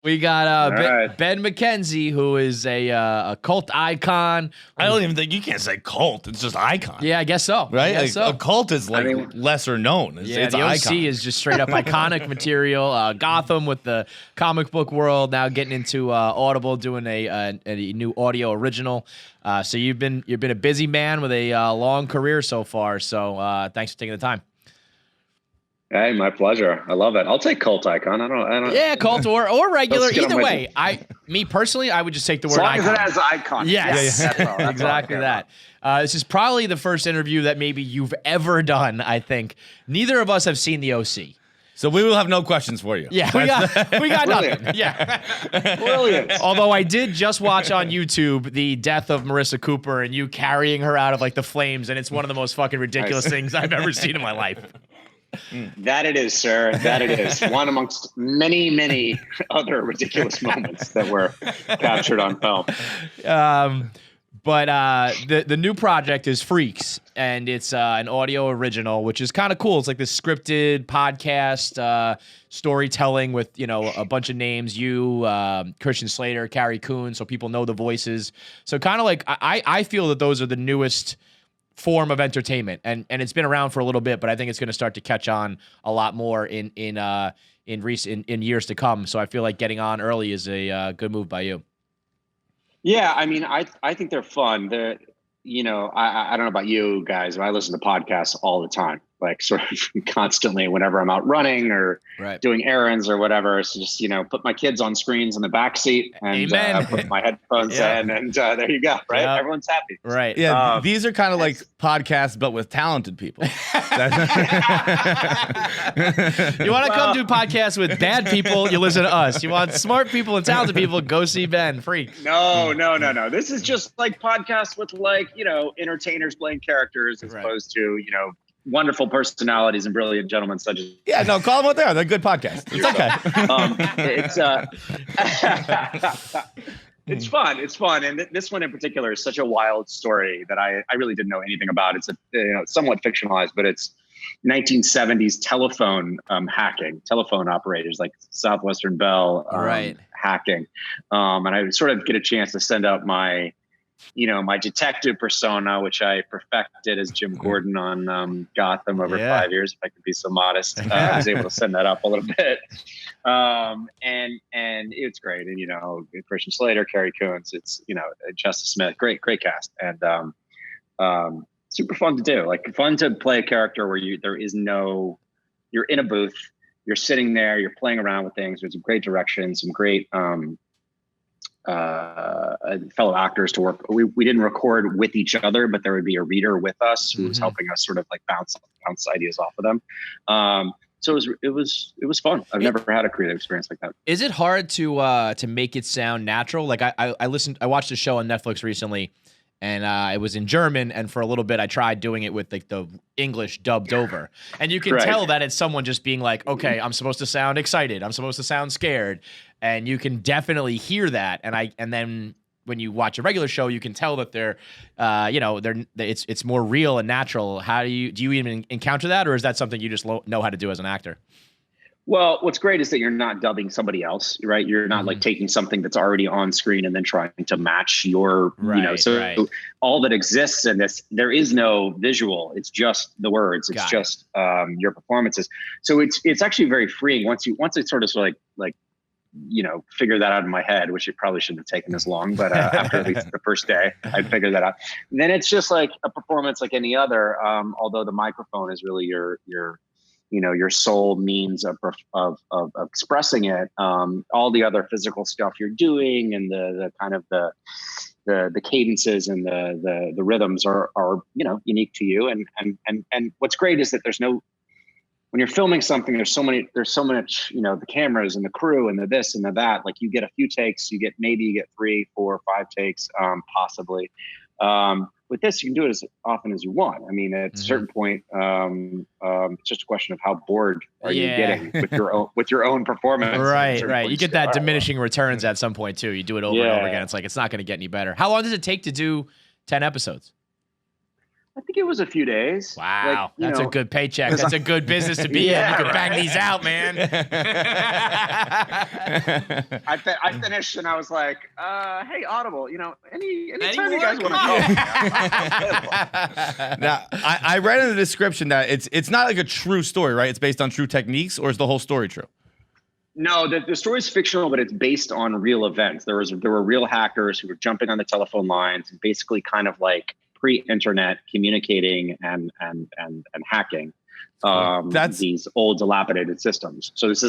We got right. Ben McKenzie, who is a cult icon. I don't even think you can't say cult. It's just icon. Yeah, I guess so. Right? I guess Like, so. a cult is like lesser known. It's the an OC icon. is just straight up iconic material. Gotham with the comic book world, now getting into Audible, doing a new audio original. So you've been a busy man with a long career so far. So thanks for taking the time. Hey, my pleasure. I love it. I'll take cult icon. I don't. Yeah, cult or regular. Let's get Either on my way, me personally, I would just take the As word long icon. as it has icon. Yes, That's all I exactly care that. This is probably the first interview that maybe you've ever done, I think. Neither of us have seen the OC. So we will have no questions for you. Yeah, we got nothing. Yeah. Brilliant. Although I did just watch on YouTube the death of Marissa Cooper and you carrying her out of like the flames, and it's one of the most fucking ridiculous things I've ever seen in my life. That it is, sir. That it is. One amongst many, many other ridiculous moments that were captured on film. But the new project is Freaks, and it's an audio original, which is kind of cool. It's like this scripted podcast storytelling with, a bunch of names, Christian Slater, Carrie Coon, so people know the voices. So kind of like I feel that those are the newest form of entertainment, and it's been around for a little bit, but I think it's going to start to catch on a lot more in years to come. So I feel like getting on early is a good move by you. Yeah, I mean, I think they're fun. I don't know about you guys, but I listen to podcasts all the time, like sort of constantly whenever I'm out running or doing errands or whatever. So just, put my kids on screens in the back seat and put my headphones in, and there you go, right? Yep. Everyone's happy. Right. Yeah, these are kind of like podcasts, but with talented people. You want to come do podcasts with bad people, you listen to us. You want smart people and talented people, go see Ben. Freak. No. This is just like podcasts with entertainers playing characters as opposed to, wonderful personalities and brilliant gentlemen such as. Yeah, no, call them what they are. They're good podcasts. It's okay. It's fun. It's fun. And this one in particular is such a wild story that I really didn't know anything about. It's somewhat fictionalized, but it's 1970s telephone hacking, telephone operators like Southwestern Bell hacking. And I sort of get a chance to send out my detective persona, which I perfected as Jim Gordon on Gotham over 5 years, if I could be so modest. I was able to send that up a little bit. And it's great. And, Christian Slater, Carrie Coons, it's, Justice Smith, great cast. And super fun to do, like fun to play a character where you're in a booth, you're sitting there, you're playing around with things. There's some great direction, some great, fellow actors to work. We didn't record with each other, but there would be a reader with us who was helping us sort of like bounce ideas off of them. So it was fun. I've never had a creative experience like that. Is it hard to make it sound natural? Like I watched a show on Netflix recently, and it was in German, and for a little bit I tried doing it with like the English dubbed over, and you can tell that it's someone just being like, okay, I'm supposed to sound excited, I'm supposed to sound scared, and you can definitely hear that. And then when you watch a regular show, you can tell that it's more real and natural. How do you even encounter that, or is that something you just know how to do as an actor? Well, what's great is that you're not dubbing somebody else, right? You're not like taking something that's already on screen and then trying to match your, all that exists in this, there is no visual. It's just the words. It's just your performances. So it's actually very freeing once it sort of figure that out in my head, which it probably shouldn't have taken as long, but after at least the first day, I'd figure that out. And then it's just like a performance like any other, although the microphone is really your sole means of expressing it. All the other physical stuff you're doing and the kind of the cadences and the rhythms are unique to you. And what's great is that when you're filming something, there's so much, the cameras and the crew and the this and the that, like you get a few takes, you get 3, 4, 5 takes, possibly. With this, you can do it as often as you want. I mean, at a certain point, it's just a question of how bored are you getting with your own performance. Right. You get that diminishing returns at some point too. You do it over and over again. It's like, it's not going to get any better. How long does it take to do 10 episodes? I think it was a few days. Wow, that's a good paycheck. That's a good business to be in. You can bang these out, man. I finished and I was like, "Hey, Audible, anytime you guys want to call me." Now, I read in the description that it's not like a true story, right? It's based on true techniques, or is the whole story true? No, the story's fictional, but it's based on real events. There were real hackers who were jumping on the telephone lines and basically kind of like pre-internet communicating and hacking these old dilapidated systems. So this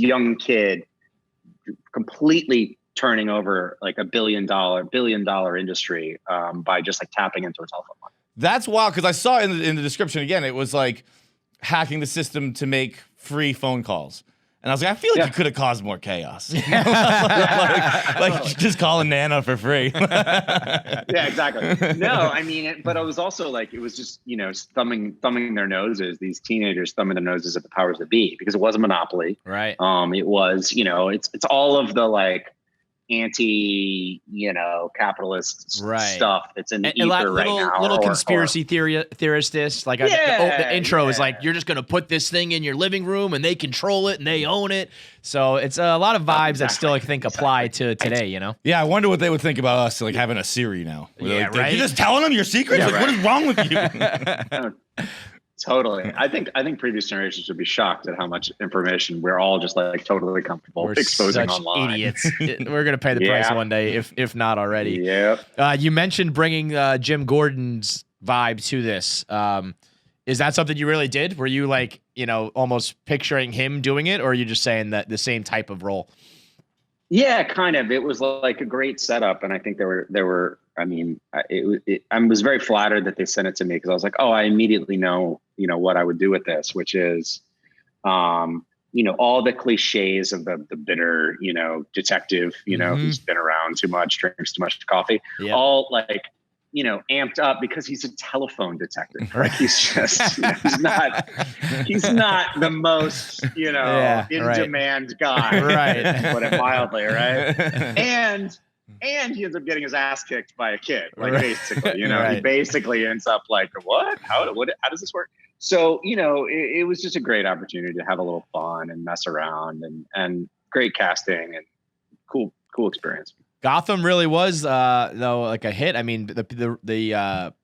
young kid completely turning over like a billion dollar industry by just like tapping into a telephone line. That's wild, because I saw in the description again, it was like hacking the system to make free phone calls. And I was like, I feel like you could have caused more chaos. like just calling Nana for free. Yeah, exactly. No, I mean, but I was also like, it was just, thumbing their noses, these teenagers thumbing their noses at the powers that be, because it was a monopoly. Right. It was, it's all of the like anti, capitalist stuff that's in the ether right now. Little conspiracy theorists, like the intro is like, you're just going to put this thing in your living room and they control it and they own it. So it's a lot of vibes that still I think apply to today, Yeah, I wonder what they would think about us like having a Siri now. Yeah, like, right. You're just telling them your secrets? Yeah, what is wrong with you? Totally. I think previous generations would be shocked at how much information we're all just like totally comfortable exposing such online. Idiots. We're gonna pay the price one day, if not already. Yeah. You mentioned bringing Jim Gordon's vibe to this. Is that something you really did? Were you like, almost picturing him doing it, or are you just saying that the same type of role? Yeah, kind of. It was like a great setup, and I think there were. I mean, I was very flattered that they sent it to me, because I was like, oh, I immediately know, what I would do with this, which is, all the cliches of the bitter, detective, who's been around too much, drinks too much coffee, all like, amped up because he's a telephone detective. Right? He's just, he's not the most, demand guy, right? Put it mildly, right? And he ends up getting his ass kicked by a kid, like basically, he basically ends up like, what? How does this work? So, it was just a great opportunity to have a little fun and mess around and great casting and cool experience. Gotham really was, though, like a hit. I mean, the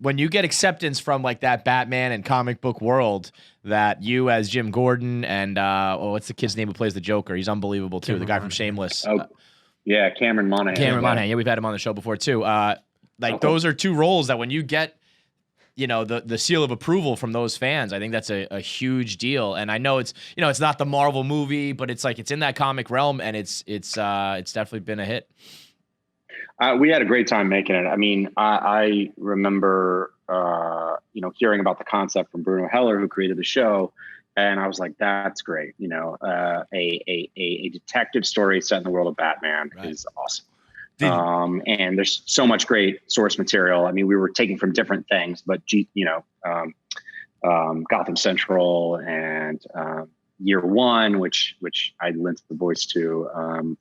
when you get acceptance from like that Batman and comic book world, that you as Jim Gordon and what's the kid's name who plays the Joker? He's unbelievable too. The guy from Shameless. Yeah, Cameron Monaghan. Yeah, we've had him on the show before too. Those are two roles that when you get, the seal of approval from those fans, I think that's a huge deal. And I know it's not the Marvel movie, but it's like it's in that comic realm, and it's definitely been a hit. We had a great time making it. I mean, I remember hearing about the concept from Bruno Heller, who created the show. And I was like, that's great. A detective story set in the world of Batman is awesome. And there's so much great source material. I mean, we were taking from different things, but Gotham Central and Year One, which I lent the voice to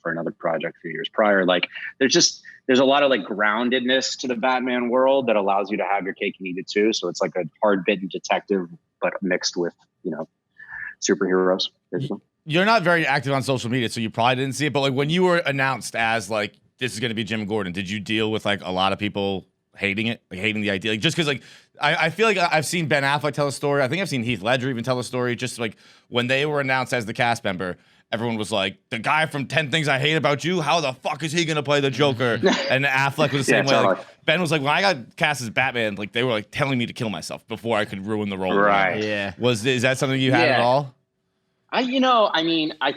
for another project a few years prior. Like, there's a lot of like groundedness to the Batman world that allows you to have your cake and eat it too. So it's like a hard-bitten detective, but mixed with superheroes. Basically. You're not very active on social media, so you probably didn't see it. But like when you were announced as like this is going to be Jim Gordon, did you deal with like a lot of people hating it, like hating the idea? Like just because like I feel like I've seen Ben Affleck tell a story. I think I've seen Heath Ledger even tell a story. Just like when they were announced as the cast member, everyone was like, the guy from 10 Things I Hate About You, how the fuck is he going to play the Joker? And Affleck was the same way. Totally. Like, Ben was like, when I got cast as Batman, like they were like telling me to kill myself before I could ruin the role. Right. Yeah. Is that something you had at all? I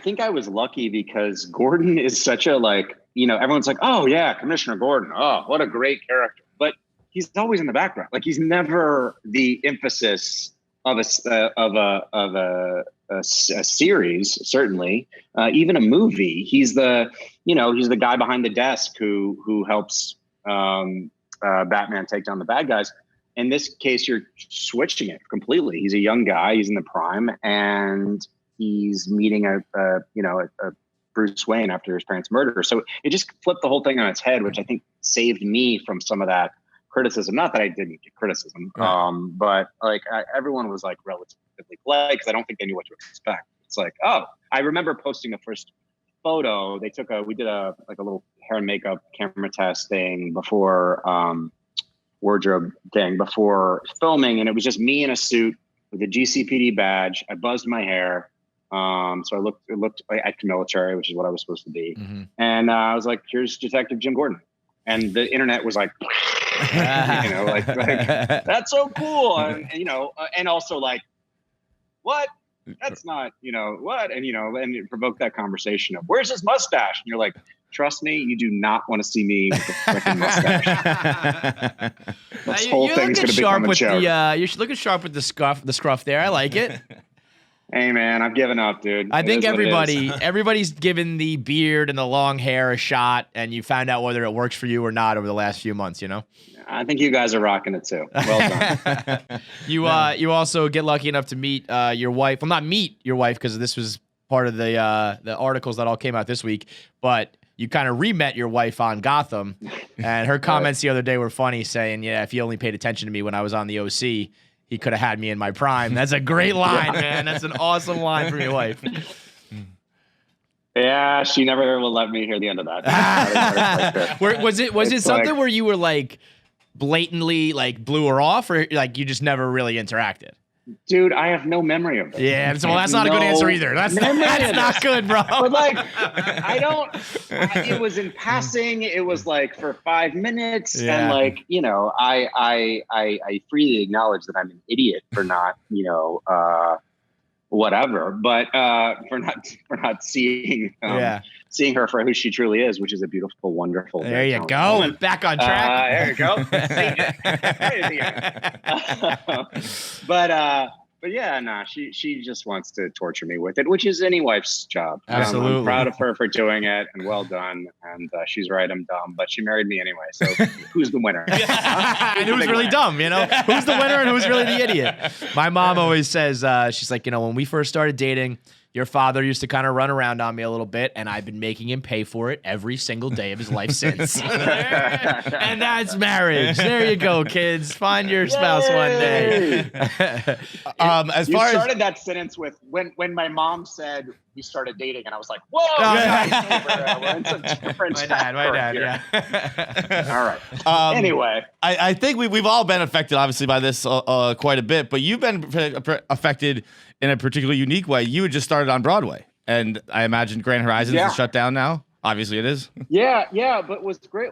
think I was lucky because Gordon is such a everyone's like, oh yeah, Commissioner Gordon. Oh, what a great character. But he's always in the background. Like he's never the emphasis of a series, certainly, even a movie. He's the guy behind the desk who helps Batman take down the bad guys. In this case, you're switching it completely. He's a young guy. He's in the prime, and he's meeting a Bruce Wayne after his parents' murder. So it just flipped the whole thing on its head, which I think saved me from some of that criticism. Not that I didn't get criticism, but like everyone was like relatively polite because I don't think they knew what to expect. It's like, oh, I remember posting the first photo. We did a little hair and makeup camera test thing before wardrobe thing before filming, and it was just me in a suit with a GCPD badge. I buzzed my hair. So it looked like military, which is what I was supposed to be. Mm-hmm. And I was like, here's Detective Jim Gordon. And the internet was like, like that's so cool. And and also like, what? That's not, what? And, and it provoked that conversation of, where's his mustache? And you're like, trust me, you do not want to see me with a freaking mustache. This whole thing's going to become a joke. You're looking sharp with the scruff there. I like it. Hey man, I've given up, dude. I think everybody's given the beard and the long hair a shot, and you found out whether it works for you or not over the last few months, I think you guys are rocking it too. Well done. You also get lucky enough to meet your wife. Well, not meet your wife because this was part of the articles that all came out this week, but you kind of re-met your wife on Gotham, and her comments the other day were funny, saying, "Yeah, if you only paid attention to me when I was on the OC, he could have had me in my prime." That's a great line, man. That's an awesome line from your wife. Yeah, she never will let me hear the end of that. Was it something where you were like blatantly like blew her off, or like you just never really interacted? Dude, I have no memory of it. Yeah, so that's not a good answer either. That's not good, bro. But like, it was in passing. It was like for 5 minutes. Yeah. And like, I freely acknowledge that I'm an idiot for not, whatever, but for not seeing her for who she truly is, which is a beautiful, wonderful. There you go. Woman. Back on track. There you go. But yeah, nah, she just wants to torture me with it, which is any wife's job. Absolutely. I'm proud of her for doing it, and well done. And she's right, I'm dumb, but she married me anyway. So who's the winner? And who's really dumb? Who's the winner and who's really the idiot? My mom always says, she's like, when we first started dating, your father used to kind of run around on me a little bit, and I've been making him pay for it every single day of his life since. And that's marriage. There you go, kids. Find your spouse one day. You started that sentence with when my mom said we started dating, and I was like, whoa, guys, we're in some different My dad, yeah. All right. Anyway. I think we've all been affected, obviously, by this quite a bit, but you've been affected in a particularly unique way. You had just started on Broadway, and I imagine Grand Horizons is shut down now. Obviously, it is. Yeah, but what's great?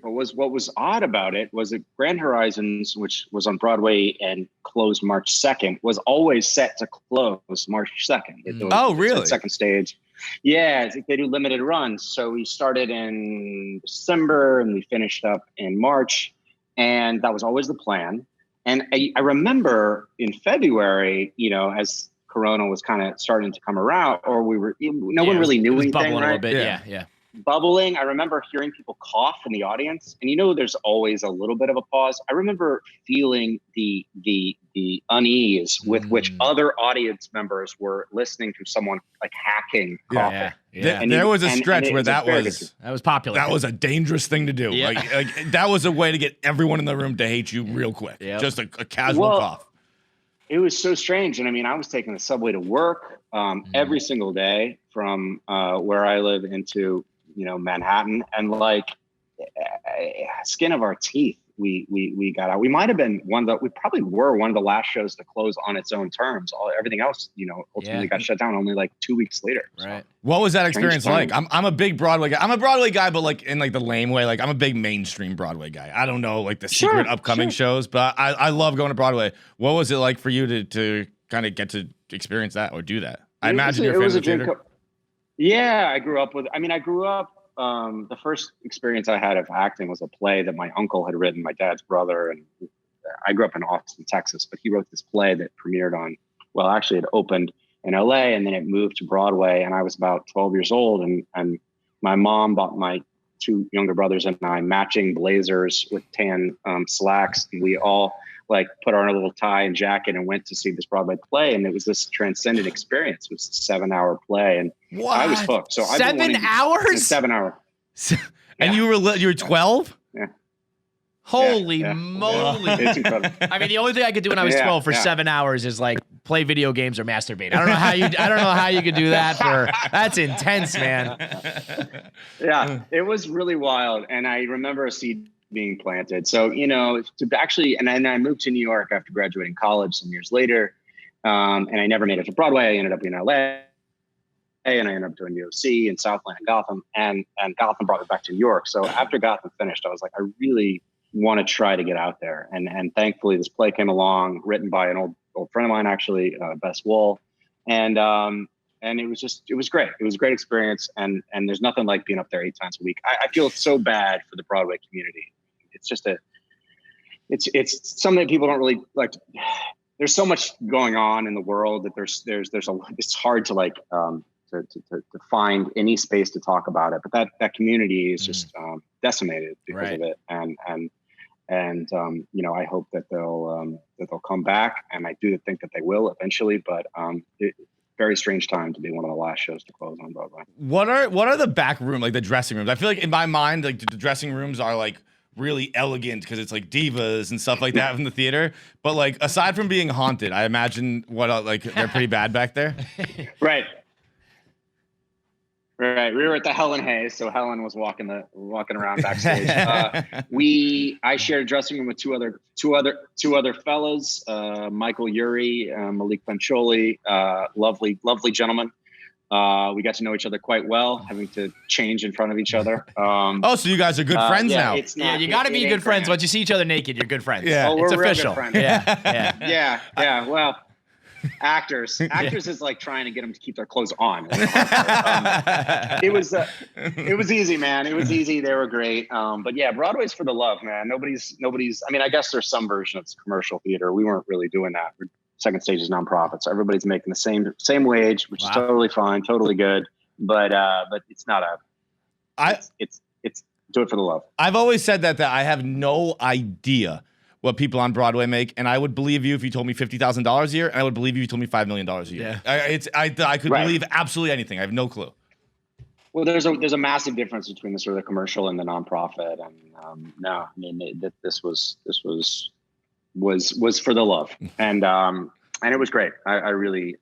But what was odd about it was that Grand Horizons, which was on Broadway and closed March 2nd, was always set to close March 2nd. Oh, really? Second stage. Yeah, they do limited runs. So we started in December and we finished up in March, and that was always the plan. And I remember in February, as Corona was kind of starting to come around, or no one really knew anything, bubbling right? A little bit, yeah. Bubbling. I remember hearing people cough in the audience, and there's always a little bit of a pause. I remember feeling the unease with which other audience members were listening to someone like hacking, coughing. Yeah. And there was a stretch where that was popular. That was a dangerous thing to do. Yeah. Like that was a way to get everyone in the room to hate you real quick. Yep. Just a casual cough. It was so strange. And I was taking the subway to work every single day from where I live into, Manhattan, and like skin of our teeth. We got out. We might have been we probably were one of the last shows to close on its own terms. Everything else, ultimately got shut down only like 2 weeks later. Right. So, what was that experience like? I'm a big Broadway guy. I'm a Broadway guy, but like in like the lame way. Like I'm a big mainstream Broadway guy. I don't know like the secret upcoming shows, but I love going to Broadway. What was it like for you to kind of get to experience that or do that? I imagine you're a fan of the theater. Yeah, I grew up. The first experience I had of acting was a play that my uncle had written, my dad's brother. And I grew up in Austin, Texas, but he wrote this play that premiered it opened in LA and then it moved to Broadway. And I was about 12 years old. And my mom bought my two younger brothers and I matching blazers with tan slacks. And we all like put on a little tie and jacket and went to see this Broadway play. And it was this transcendent experience. It was a 7-hour play. And I was hooked. So 7 hours? 7 hour. And you were 12? Yeah. Holy moly. It's incredible. I mean, the only thing I could do when I was 12 for 7 hours is like play video games or masturbate. I don't know how you could do that that's intense, man. Yeah, it was really wild. And I remember a seed being planted. So, to actually, and then I moved to New York after graduating college some years later. And I never made it to Broadway. I ended up in LA. And I ended up doing UOC in Southland and Gotham, and Gotham brought me back to New York. So after Gotham finished, I was like, I really want to try to get out there. And thankfully this play came along, written by an old friend of mine, actually, Bess Wool. And it was great. It was a great experience. And there's nothing like being up there 8 times a week. I feel so bad for the Broadway community. It's just it's something that people don't really like. There's so much going on in the world that it's hard to like, to find any space to talk about it, but that community is just decimated because of it, and I hope that they'll come back, and I do think that they will eventually. But very strange time to be one of the last shows to close on Broadway. What are the back room, like the dressing rooms? I feel like in my mind, like the dressing rooms are like really elegant because it's like divas and stuff like that from the theater. But like aside from being haunted, I imagine they're pretty bad back there. Right. Right, we were at the Helen Hayes, so Helen was walking around backstage. I shared a dressing room with two other fellows, Michael Urie, Malik Pancholi, lovely gentlemen. We got to know each other quite well, having to change in front of each other. So you guys are good friends now. You got to be good friends. Once you see each other naked, you're good friends. Yeah, it's official. Yeah. Well. Actors is like trying to get them to keep their clothes on. It was easy, man. It was easy. They were great. But yeah, Broadway's for the love, man. Nobody's. I mean, I guess there's some version of commercial theater. We weren't really doing that. Second Stage is nonprofit, so everybody's making the same wage, which is totally fine, totally good. But it's not it's do it for the love. I've always said that I have no idea what people on Broadway make, and I would believe you if you told me $50,000 a year, and I would believe you if you told me $5 million a year. Yeah. I could believe absolutely anything. I have no clue. Well, there's a massive difference between the sort of commercial and the nonprofit, and this was for the love, and it was great. I really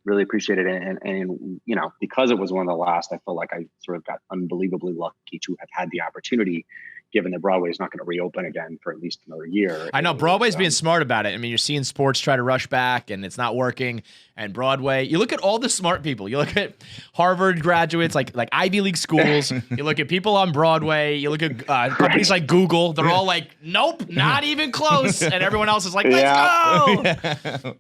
appreciated it, and because it was one of the last, I felt like I sort of got unbelievably lucky to have had the opportunity, given that Broadway is not going to reopen again for at least another year. I know Broadway's being smart about it. I mean, you're seeing sports try to rush back, and it's not working. And Broadway, you look at all the smart people. You look at Harvard graduates, like Ivy League schools. You look at people on Broadway. You look at companies like Google. They're all like, nope, not even close. And everyone else is like, let's go.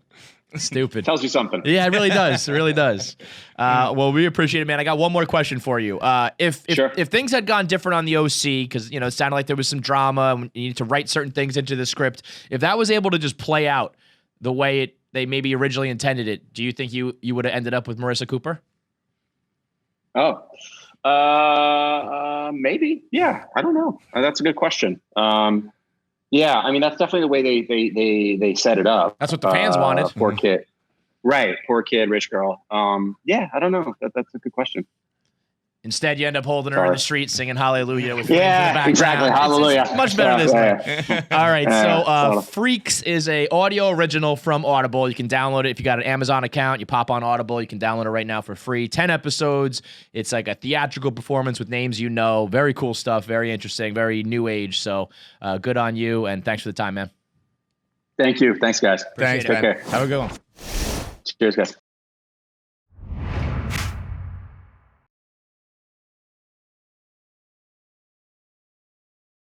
Stupid. Tells you something. Yeah, it really does. It really does. Well, we appreciate it, man. I got one more question for you. If things had gone different on the OC, because it sounded like there was some drama and you need to write certain things into the script, if that was able to just play out the way they maybe originally intended it, do you think you would have ended up with Marissa Cooper? Maybe. Yeah, I don't know. That's a good question. Yeah, I mean, that's definitely the way they set it up. That's what the fans wanted. Poor kid. Right. Poor kid, rich girl. Yeah, I don't know. That's a good question. Instead, you end up holding her in the street singing Hallelujah with flames in the background. Exactly. Hallelujah. It's much better this way. All right. So Freaks is a audio original from Audible. You can download it if you got an Amazon account. You pop on Audible. You can download it right now for free. 10 episodes. It's like a theatrical performance with names you know. Very cool stuff. Very interesting. Very new age. So good on you. And thanks for the time, man. Thank you. Thanks, guys. Thanks, man. Have a good one. Cheers, guys.